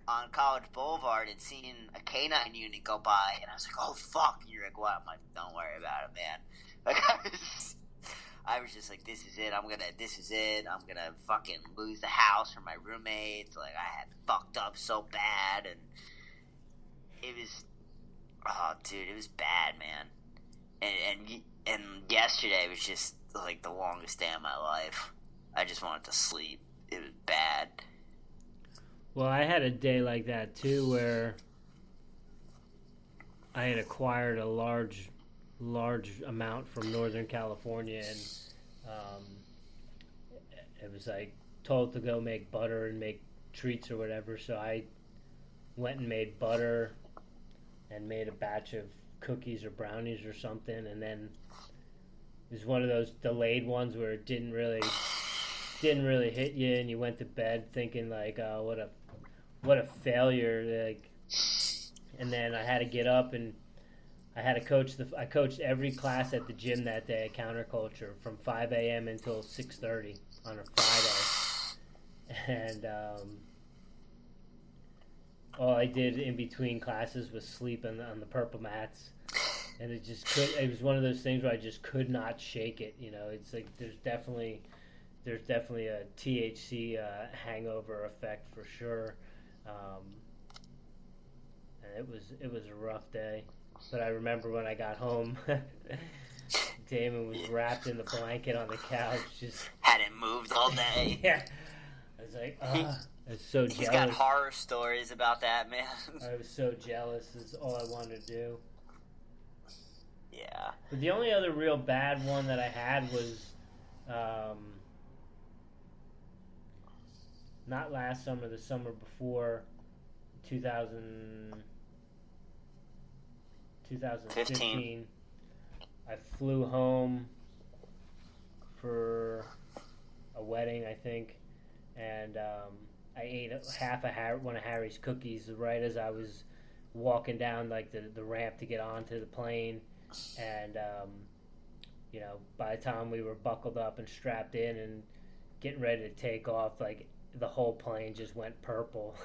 on College Boulevard and seen a canine unit go by, and I was like, "Oh fuck!" And you're like, "What?" I'm like, "Don't worry about it, man." Like I was just like, "This is it. This is it. I'm gonna fucking lose the house for my roommates." Like I had fucked up so bad, and it was, oh dude, it was bad, man. And yesterday was just like the longest day of my life. I just wanted to sleep. It was bad. Well, I had a day like that too, where I had acquired a large amount from Northern California, and it was like told to go make butter and make treats or whatever. So I went and made butter and made a batch of cookies or brownies or something, and then it was one of those delayed ones where it didn't really hit you, and you went to bed thinking like, "Oh, what a failure!" Like, and then I had to get up and I had to coach I coached every class at the gym that day at Counterculture from 5 a.m. until 6:30 on a Friday, and all I did in between classes was sleep on the purple mats, and it was one of those things where I just could not shake it. You know, it's like there's definitely a THC hangover effect for sure, and it was a rough day. But I remember when I got home, Damon was wrapped in the blanket on the couch, just hadn't moved all day. Yeah, I was like, I was so jealous. He's got horror stories about that, man. I was so jealous. It's all I wanted to do. Yeah. But the only other real bad one that I had was, not last summer, the summer before, 2015. I flew home for a wedding, I think, and I ate one of Harry's cookies right as I was walking down like the ramp to get onto the plane, and by the time we were buckled up and strapped in and getting ready to take off, like the whole plane just went purple.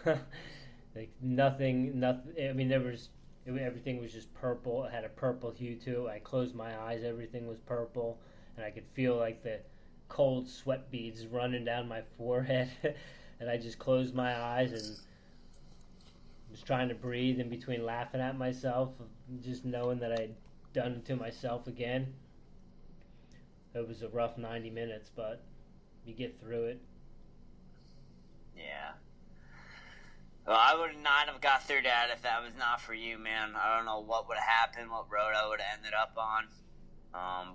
Like nothing. I mean, everything was just purple. It had a purple hue to it. I closed my eyes, everything was purple, and I could feel like the cold sweat beads running down my forehead. And I just closed my eyes and was trying to breathe in between laughing at myself, just knowing that I'd done it to myself again. It was a rough 90 minutes, but you get through it. Yeah. Well, I would not have got through that if that was not for you, man. I don't know what would have happened, what road I would have ended up on.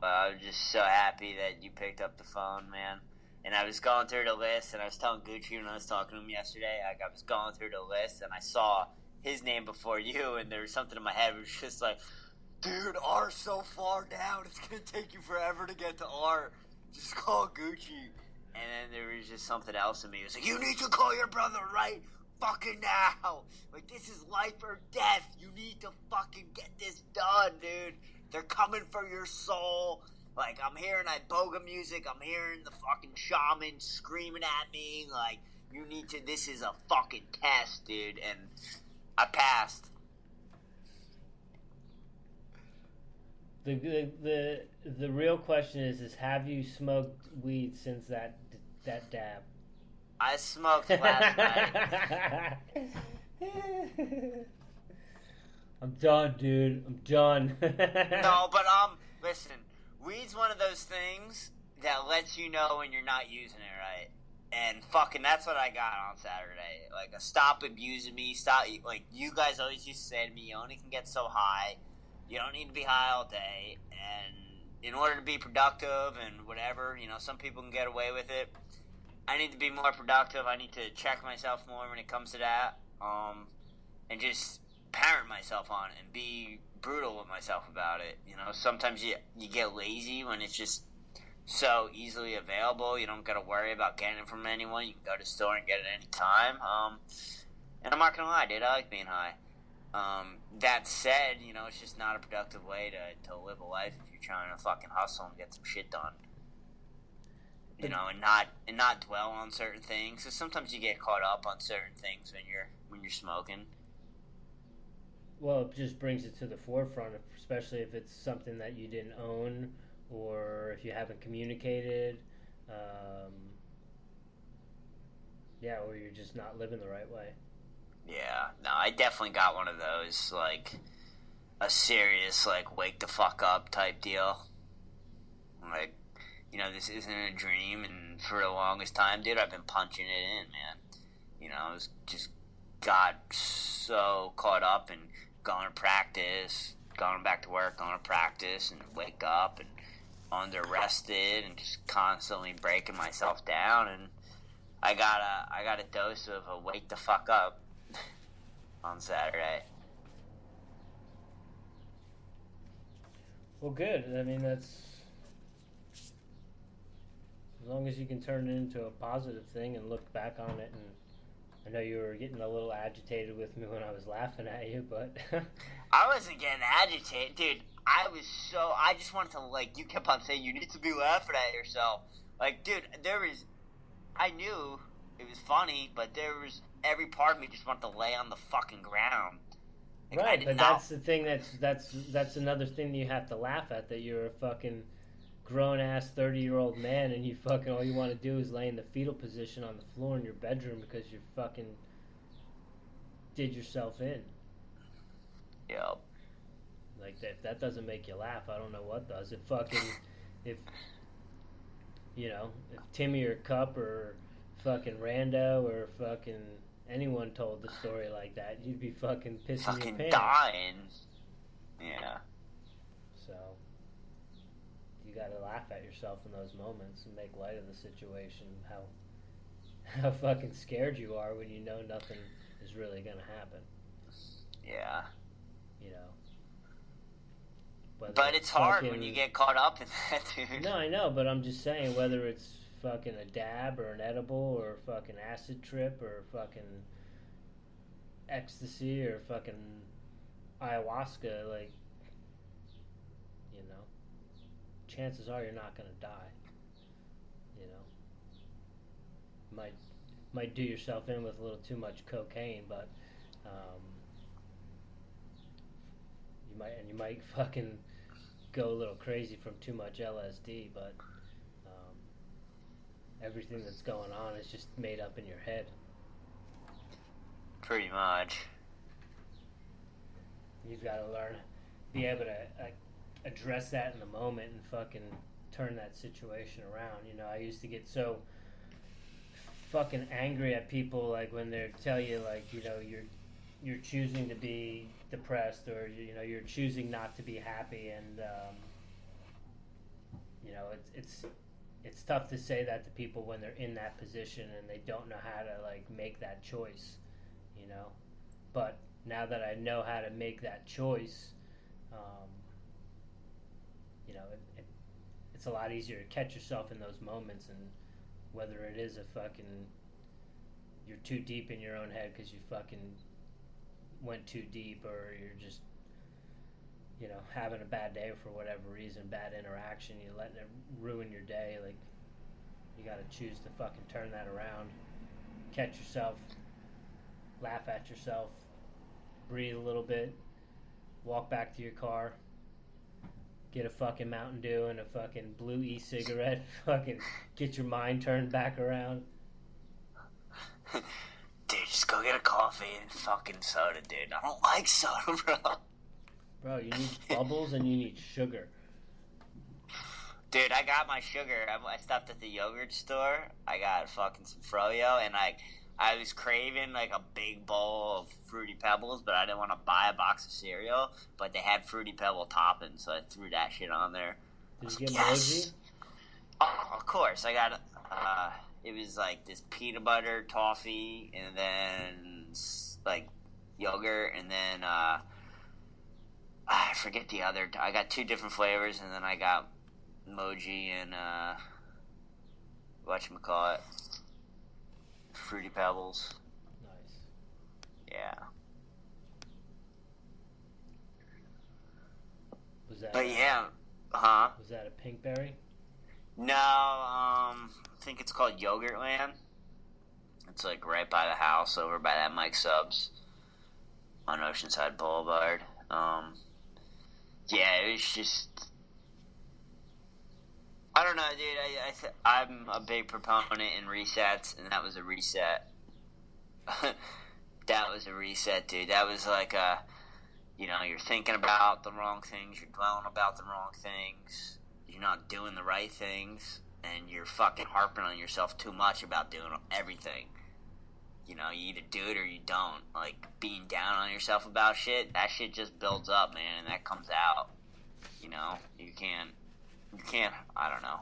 But I was just so happy that you picked up the phone, man. And I was going through the list, and I was telling Gucci when I was talking to him yesterday, I was going through the list, and I saw his name before you, and there was something in my head that was just like, dude, R's so far down, it's going to take you forever to get to R. Just call Gucci. And then there was just something else in me. It was like, you need to call your brother right fucking now. Like, this is life or death. You need to fucking get this done, dude. They're coming for your soul. Like, I'm hearing Iboga music. I'm hearing the fucking shaman screaming at me. Like, you need to, this is a fucking test, dude. And I passed. The real question is have you smoked weed since that dab? I smoked last night. I'm done, dude. I'm done. No, but listen, weed's one of those things that lets you know when you're not using it right. And fucking that's what I got on Saturday. Like, stop abusing me. Stop, like, you guys always used to say to me, you only can get so high. You don't need to be high all day. And in order to be productive and whatever, some people can get away with it. I need to be more productive. I need to check myself more when it comes to that. And just parent myself on it and be brutal with myself about it. Sometimes you get lazy when it's just so easily available. You don't got to worry about getting it from anyone. You can go to the store and get it any time. And I'm not going to lie, dude, I like being high. That said, it's just not a productive way to live a life if you're trying to fucking hustle and get some shit done. And not dwell on certain things. So sometimes you get caught up on certain things when you're you're smoking. Well, it just brings it to the forefront, especially if it's something that you didn't own or if you haven't communicated. Um, yeah, or you're just not living the right way. Yeah, no, I definitely got one of those, like, a serious, like, wake the fuck up type deal. Like, this isn't a dream, and for the longest time, dude, I've been punching it in, man. I was just got so caught up in going to practice, going back to work, going to practice, and wake up and under rested and just constantly breaking myself down. And I got a dose of a wake the fuck up on Saturday. Well, good. I mean, that's as long as you can turn it into a positive thing and look back on it. And I know you were getting a little agitated with me when I was laughing at you, but I wasn't getting agitated, dude. I just wanted to, like, you kept on saying you need to be laughing at yourself. Like, dude, I knew it was funny, but every part of me just wanted to lay on the fucking ground. Like, right, but that's the thing. That's another thing that you have to laugh at. That you're a fucking grown ass 30-year-old man, and you fucking all you want to do is lay in the fetal position on the floor in your bedroom because you fucking did yourself in. Yep. Like if that doesn't make you laugh, I don't know what does. If Timmy or Cup or fucking Rando or fucking anyone told the story like that, you'd be fucking pissing your pants. Dying. Yeah. So you gotta laugh at yourself in those moments and make light of the situation. How fucking scared you are when you know nothing is really gonna happen. Yeah. But it's hard when you get caught up in that, dude. No, I know, but I'm just saying, whether it's fucking a dab or an edible or a fucking acid trip or fucking ecstasy or fucking ayahuasca, like, chances are you're not gonna die. Might do yourself in with a little too much cocaine, but you might fucking go a little crazy from too much LSD, but everything that's going on is just made up in your head. Pretty much. You've got to learn, be able to address that in the moment and fucking turn that situation around. I used to get so fucking angry at people, like when they tell you, like, you're choosing to be depressed, or you're choosing not to be happy, and it's tough to say that to people when they're in that position and they don't know how to, like, make that choice, but now that I know how to make that choice, it's a lot easier to catch yourself in those moments, and whether it is you're too deep in your own head because you fucking went too deep, or you're just having a bad day for whatever reason, bad interaction, you're letting it ruin your day. Like, you got to choose to fucking turn that around, catch yourself, laugh at yourself, breathe a little bit, walk back to your car, get a fucking Mountain Dew and a fucking blue e-cigarette, fucking get your mind turned back around. Dude, just go get a coffee and fucking soda, dude. I don't like soda, bro. Bro, you need bubbles and you need sugar. Dude, I got my sugar. I stopped at the yogurt store. I got fucking some froyo, and I was craving like a big bowl of Fruity Pebbles, but I didn't want to buy a box of cereal. But they had Fruity Pebble toppings, so I threw that shit on there. Did you get Moji? Oh, of course. I got it was like this peanut butter toffee, and then like yogurt, and then I forget the other. I got 2 different flavors, and then I got Moji and whatchamacallit, Fruity Pebbles. Nice. Yeah. Was that? But yeah, huh? Was that a pink berry? No, I think it's called Yogurtland. It's like right by the house, over by that Mike Subs on Oceanside Boulevard. Yeah, it was just, I don't know, dude. I'm a big proponent in resets, and that was a reset. That was a reset, dude. That was like you're thinking about the wrong things, you're dwelling about the wrong things, you're not doing the right things, and you're fucking harping on yourself too much about doing everything. You either do it or you don't. Like, being down on yourself about shit, that shit just builds up, man, and that comes out. You can't, I don't know.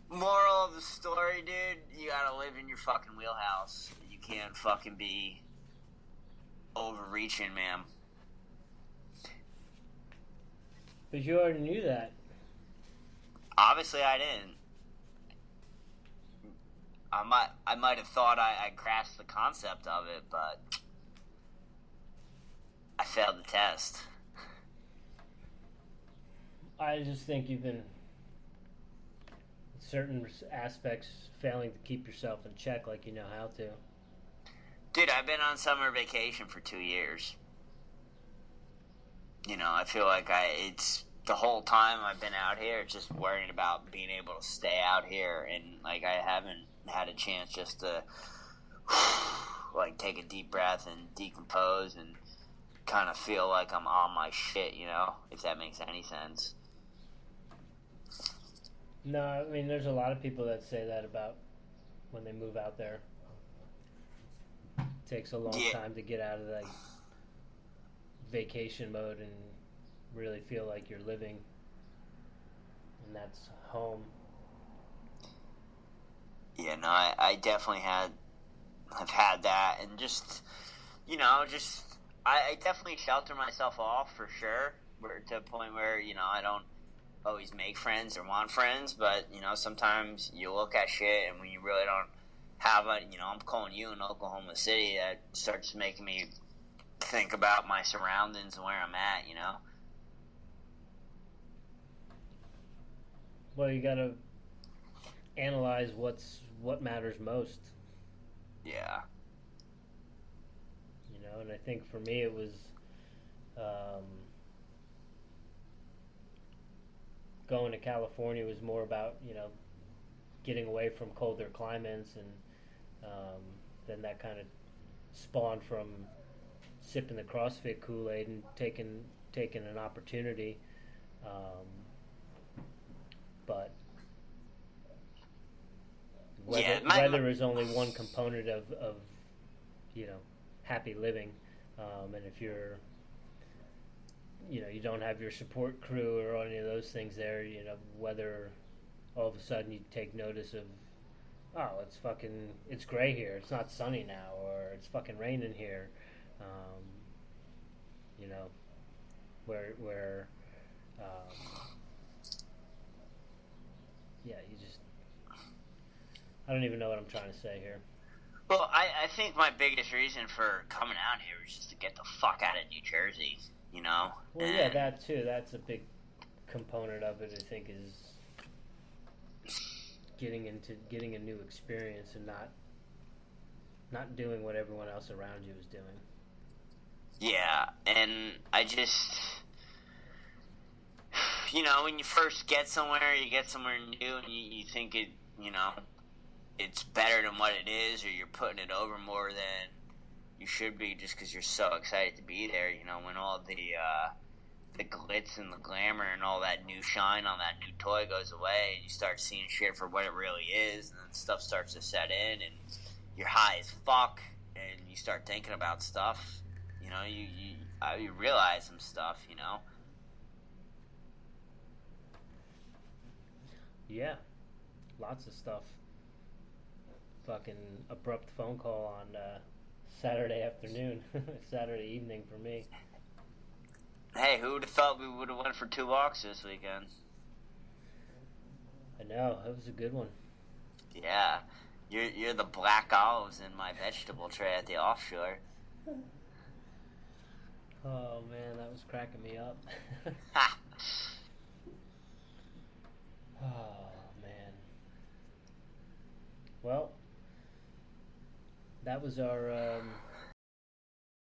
Moral of the story, dude, you gotta live in your fucking wheelhouse. You can't fucking be overreaching, man. But you already knew that. Obviously, I didn't. I might have thought I grasped the concept of it, but I failed the test. I just think you've been, in certain aspects, failing to keep yourself in check like you know how to. Dude, I've been on summer vacation for 2 years. I feel like it's the whole time I've been out here, just worrying about being able to stay out here, and like I haven't had a chance just to like take a deep breath and decompose and kind of feel like I'm on my shit, if that makes any sense. No, I mean, there's a lot of people that say that about when they move out there. It takes a long time to get out of that vacation mode and really feel like you're living, and that's home. Yeah, no, I definitely have had that, and I definitely shelter myself off for sure, to a point where, I don't always make friends or want friends, but, sometimes you look at shit, and when you really don't have I'm calling you in Oklahoma City, that starts making me think about my surroundings and where I'm at, Well, you gotta analyze what matters most. Yeah. And I think for me it was going to California was more about, getting away from colder climates, and then that kind of spawned from sipping the CrossFit Kool-Aid and taking an opportunity. But weather is only one component of happy living, and if you're you don't have your support crew or any of those things there, whether all of a sudden you take notice of, oh, it's gray here, it's not sunny now, or it's fucking raining here, where you just, I don't even know what I'm trying to say here. Well, I think my biggest reason for coming out here was just to get the fuck out of New Jersey, Well, yeah, that too. That's a big component of it, I think, is getting a new experience and not doing what everyone else around you is doing. Yeah, and I just, when you first get somewhere, you get somewhere new, and you think it, it's better than what it is, or you're putting it over more than you should be, just because you're so excited to be there. When all the glitz and the glamour and all that new shine on that new toy goes away, and you start seeing shit for what it really is, and then stuff starts to set in, and you're high as fuck, and you start thinking about stuff. You realize some stuff. Yeah, lots of stuff. Fucking abrupt phone call on Saturday afternoon, Saturday evening for me. Hey, who would have thought we would have went for 2 walks this weekend? I know, it was a good one. Yeah, you're the black olives in my vegetable tray at the offshore. Oh man, that was cracking me up. Ha! Oh man. Well, that was our